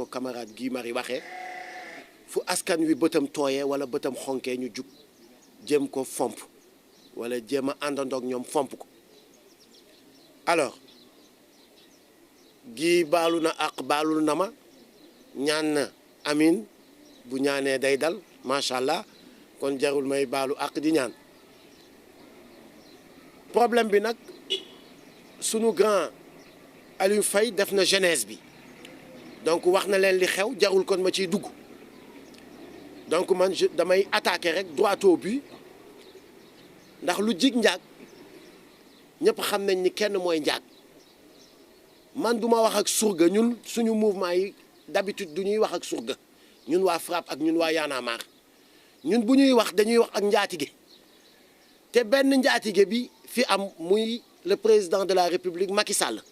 ko camarade Guy Marius waxee fu askan wi bëtam tooyee wala bëtam xonkee ñu jug jéem ko fomp wala jéem a àndandoog ñoom fomp ko. alors Guy baalu na ak baalul na ma ñaan na amin bu ñaanee day dal macha allah kon jarul may baalu ak di ñaan problème bi nag sunu grand Aliou Faye def na jeunesse bi donc wax na leen li xew jarul kon ma ciy dugg donc man damay attaquer rek droit au but ndax lu jig njaag ñëpp xam nañ ni kenn mooy njaag man duma wax ak surga ñun suñu mouvement yi d'habitude du ñuy wax ak surga ñun waa FRAPP ak ñun waa Y'en a marre ñun bu ñuy wax dañuy wax ak njaatige te benn njaatige bi fi am muy le président de la République Macky Sall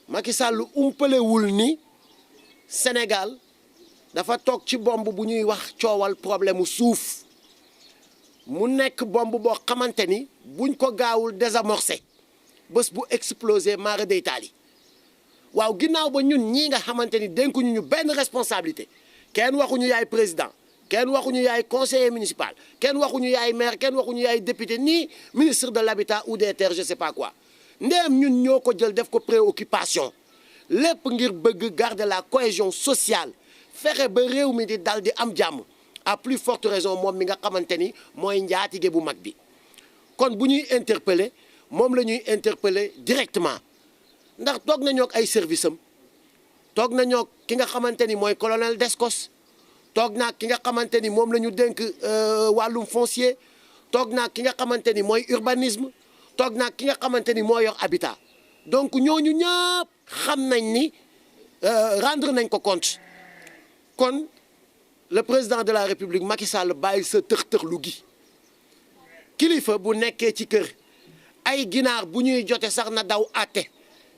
Macky Sall umpalewul ni Sénégal dafa toog ci bomb bu ñuy wax coowal problème mu suuf mu nekk bomb boo xamante ni buñ ko gaawul désamorcer bés bu exploser mara day taali waaw ginnaaw ba ñun ñii nga xamante ni dénkuñu ñu benn responsabilité kenn waxuñu yaay président kenn waxuñu yaay conseiller municipal kenn waxuñu yaay maire kenn waxuñu yaay député ni ministre de l'habitat ou des terres je sais pas quoi ndéem ñun ñoo ko jël def ko préoccupation lépp ngir bëgg garder la cohésion sociale fexe ba réew mi di dal di am jàmm à plus forte raison moom mi nga xamante ni mooy njaatige bu mag bi kon bu ñuy interpeller moom la ñuy interpeller directement ndax toog nañoo ak ay service am toog nañoo ki nga xamante ni mooy colonel Descos toog naa ki nga xamante ni moom la ñu dénk wàllum foncier toog naa ki nga xamante ni mooy urbanisme toog naa ki nga xamante ni moo yor habitat donc ñooñu ñëpp xam nañ ni rendre nañ ko compte kon le président de la République Macky Sall bàyyi sa tëx-tëxlu gi kilifa bu nekkee ci kër ay ginaar bu ñuy jote sax na daw àtte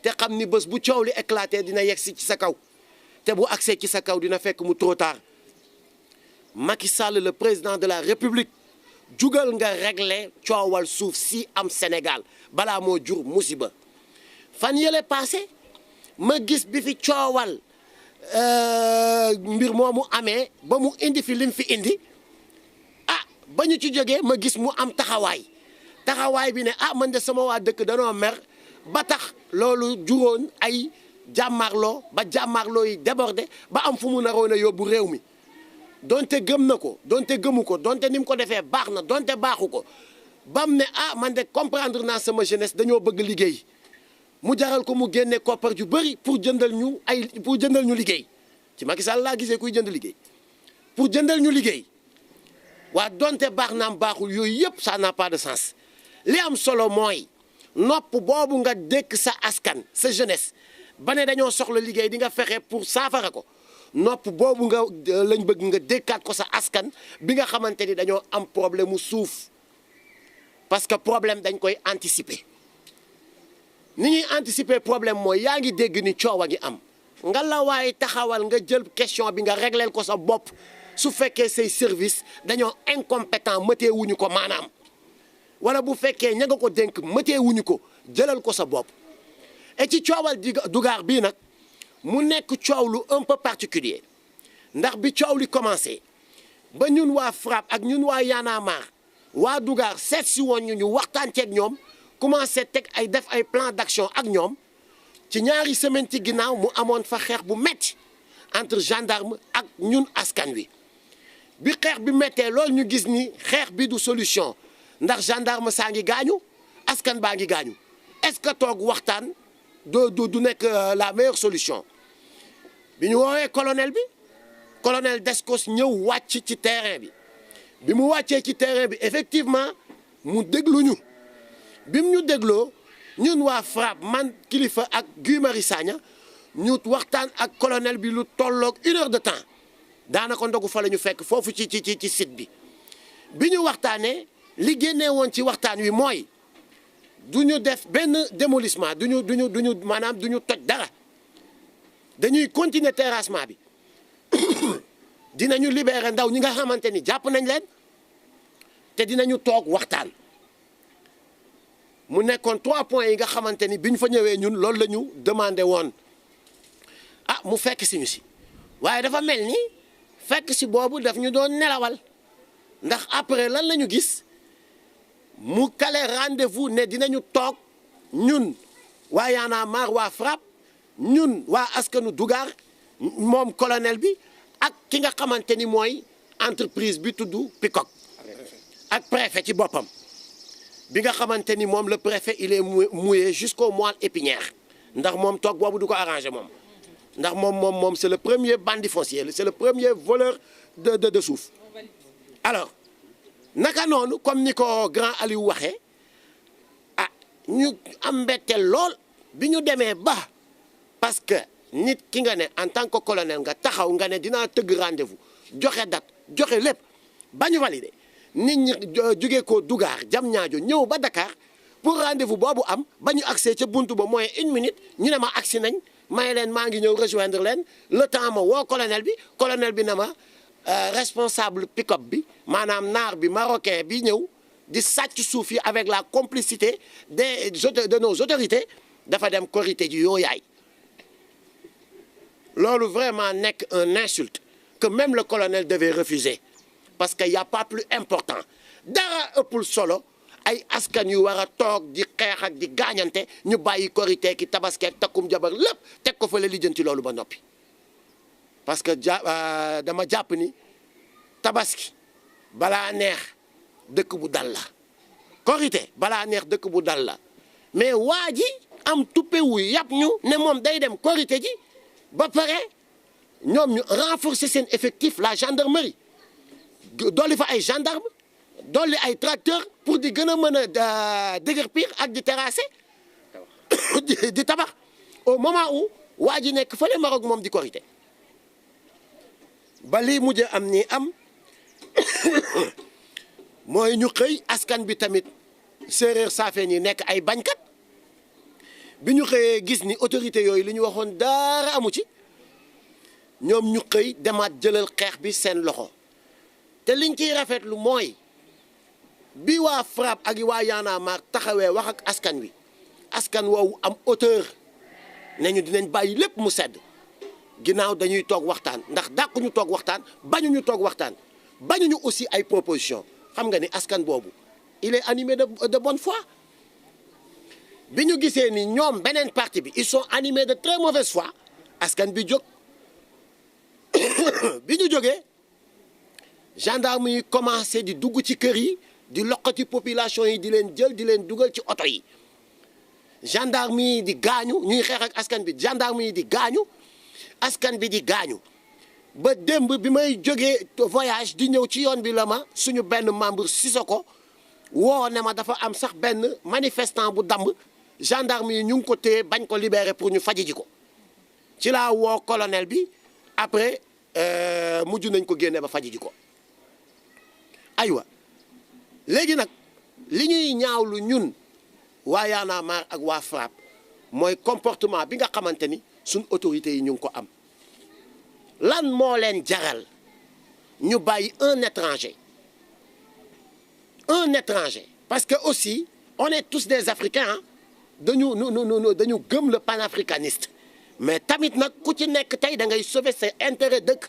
te xam ni bés bu coow li éclaté dina yegsi ci sa kaw te bu agsee ci sa kaw dina fekk mu trop tard Macky Sall le président de la République jugal nga régler coowal suuf si am Sénégal balaa moo jur musiba fan yële passé ma gis bi fi coowal mbir moomu amee ba mu indi fi lim fi indi ba ñu ci jógee ma gis mu am taxawaay bi ne man de sama waa dëkk danoo mer ba tax loolu juróon ay jàmmarloo ba jàmmarloo yi débordé ba am fu mu naroon a yóbbu réew mi donte gëm na ko donte gëmu ko donte ni mu ko defee baax na donte baaxu ko bam ne man de comprendre naa sama jeunesse dañoo bëgg liggéey mu jaral ko mu génne koppar ju bëri pour jëndal ñu liggéey ci Macky Sall laa gisee kuy jënd liggéey pour jëndal ñu liggéey waa donte baax naam baaxul yooyu yëpp ça n'a pas de sens li am solo mooy nopp boobu nga dékk sa askan sa jeunesse ba ne dañoo soxla liggéey di nga fexe pour saafara ko nopp boobu nga lañ bëgg nga dékkaat ko sa askan bi nga xamante ni dañoo am problème mu suuf parce que problème dañ koy anticiper ni ñuy anticiper problème mooy yaa ngi dégg ni coow a ngi am nga la waaye taxawal nga jël question bi nga régleel ko sa bopp su fekkee say service dañoo incompétent mëtee wuñu ko maanaam wala bu fekkee ña nga ko dénk mëtee wuñu ko jëlal ko sa bopp et ci coowal Dougar bii nag mu nekk coow lu un peu particulier ndax bi coow li commencé ba ñun waa FRAPP ak ñun waa Y'en a marre waa Dougar seet si woon ñu waxtaan ceeg ñoom commencé teg ay def ay plan d'action ak ñoom ci ñaari semaine ci ginnaaw mu amoon fa xeex bu metti entre gendarme ak ñun askan wi bi xeex bi méttee loolu ñu gis ni xeex bi du solution ndax gendarme saa ngi gaañu askan baa ngi gaañu est-ce que toog waxtaan du nekk la meilleure solution bi ñu woowee colonel Descos ñëw wàcc ci terrain bi mu wàccee ci terrain bi effectivement mu déglu ñu bi mu ñu dégloo ñun waa FRAPP man kilifa ak Guy Marius Sagna ñu waxtaan ak colonel bi lu tolloog 1 heure de temps daanaka ndogu fa la ñu fekk foofu ci site bi ñu waxtaanee li génnee woon ci waxtaan wi mooy du ñu def benn démolissement du ñu maanaam du ñu toj dara dañuy continuer terrassement bi dinañu libérer ndaw ñi nga xamante ni jàpp nañ leen te dinañu toog waxtaan mu nekkoon 3 points yi nga xamante ni bi ñu fa ñëwee ñun loolu la ñu demandé woon ah mu fekk si ñu si waaye dafa mel ni fekk si boobu daf ñu doon nelawal ndax après lan la ñu gis mu kale rendez-vous ne dinañu toog ñun waa Y'en a marre waa FRAPP ñun waa askanu Dougar moom colonel bi ak ki nga xamante ni mooy entreprise bi tudd Peacock ak préfet ci boppam bi nga xamante ni moom le préfet il est mouillé jusqu'au moelle épinière ndax moom toog boobu du ko arrangé moom ndax moom c'est le premier bandit foncier c'est le premier voleur de suuf alors naka noonu comme ni ko grand Aliou waxee ah ñu am mbetteel lool bi ñu demee ba parce que nit ki nga ne en tant que colonel nga taxaw nga ne dinaa tëgg rendez-vous joxe date joxe lépp ba ñu validé nit ñi jógee ko Dougar Diamniadio ñëw ba Dakar pour rendez-vous boobu am ba ñu accès ca buntu ba mooy 1 minute ñu ne ma agsi nañ may leen maa ngi ñëw rejoindre leen le temps ma woo colonel bi na ma responsable pick-up bi maanaam naar bi marocain bi ñëw di sàcc suuf yi avec la complicité de nos autorités dafa dem korité ji yoo yaay loolu vraiment nekk un insulte que même le colonel devait refuser parce que y a pas plus important dara ëppul solo ay askan yu war a toog di xeex ak di gaañante ñu bàyyi korité ki tabaski ak takkum jabar lépp teg ko fa la lijjanti loolu ba noppi parce que dama jàpp ni tabaski balaa neex dëkk bu dal la korité balaa neex dëkk bu dal la mais waa ji am tuppewu yàpp ñu ne moom day dem korité ji ba pare ñoom ñu renforcer seen effectif la gendarmerie dolli fa ay gendarme dolli ay tracteur pour di gën a mën a déguerpir ak di terrasser di tabax au moment où waa ji nekk fële Maroc moom di korité ba lii mujj am nii am mooy ñu xëy askan bi tamit séeréer saafeen yi nekk ay bañkat bi ñu xëyee gis ni autorité yooyu li ñu waxoon dara amu ci ñoom ñu xëy demaat jëlal xeex bi seen loxo te liñ ciy rafetlu mooy bi waa FRAPP ak waa Y'en a marre taxawee wax ak askan wi askan woowu am hauteur ne ñu dinañ bàyyi lépp mu sedd ginnaaw dañuy toog waxtaan ndax dàquñu toog waxtaan bañuñu toog waxtaan bañuñu aussi ay proposition xam nga ni askan boobu il est animé de bonne foi bi ñu gisee ni ñoom beneen parti bi ils sont animés de très mauvaise foi askan bi jóg bi ñu jógee gendarme yi commencé di dugg ci kër yi di loqati population yi di leen jël di leen dugal ci oto yi gendarme yi di gaañu ñuy xeex ak askan bi gendarme yi di gaañu askan bi di gaañu ba démb bi may jógee voyage di ñëw ci yoon bi la ma suñu benn membre Sissoko woo ne ma dafa am sax benn manifestant bu damb gendarme yi ñu ngi ko téye bañ ko libérer pour ñu faji ji ko ci laa woo colonel bi après mujj nañ ko génne ba faji ji ko aywa léegi nag li ñuy ñaawlu ñun waa Y'en a marre ak waa FRAPP mooy comportement bi nga xamante ni suñ autorités yi ñu ngi ko am lan moo leen jaral ñu bàyyi un étranger parce que aussi on est tous des Africains dañu dañu gëm le panafricaniste mais tamit nag ku ci nekk tey da ngay sauver ses intérêts dëkk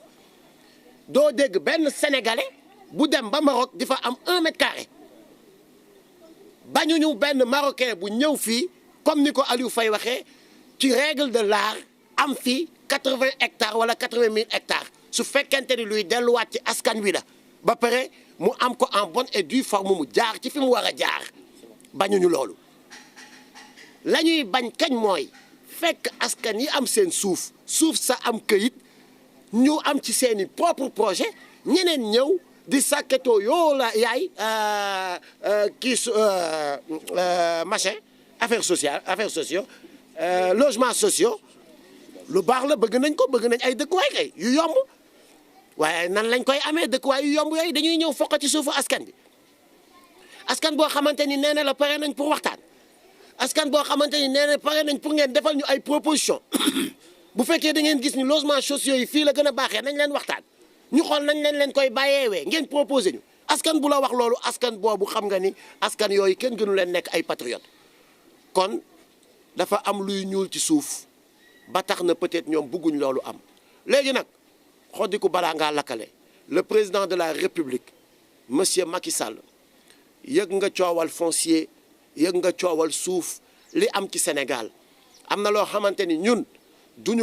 doo dégg benn sénégalais bu dem ba Maroc di fa am 1 mètre carré bañuñu benn marocain bu ñëw fii comme ni ko Aliou Faye waxee ci règle de l'art am fii 80 hectares wala 80 000 hectares su fekkente ni luy delluwaat ci askan wi la ba pare mu am ko en bonne et due forme mu jaar ci fi mu war a jaar bañuñu loolu la ñuy bañ kañ mooy fekk askan yi am seen suuf sa am këyit ñu am ci seeni propre projet ñeneen ñëw di sàkketoo yoo la yaay machin affaires sociaux logements sociaux lu baax la bëgg nañ ko bëgg nañ ay dëkkuwaay kay yu yomb waaye nan lañ koy amee dëkkuwaay yu yomb yooyu dañuy ñëw foq ci suufu askan bi askan boo xamante ni nee na la pare nañ pour waxtaan askan boo xamante ni nee na pare nañ pour ngeen defal ñu ay proposition bu fekkee da ngeen gis ni logements sociaux yi fii la gën a baaxee nañ leen waxtaan ñu xool nañ leen koy bàyyeewee ngeen proposé ñu askan bu la wax loolu askan boobu xam nga ni askan yooyu kenn gënu leen nekk ay patriote kon dafa am luy ñuul ci suuf ba tax na peut-être ñoom bëgguñ loolu am léegi nag xoddiku balaa ngaa lakkale le président de la République monsieur Macky Sall yëg nga coowal foncier yëg nga coowal suuf li am ci Sénégal am na loo xamante ni ñun duñu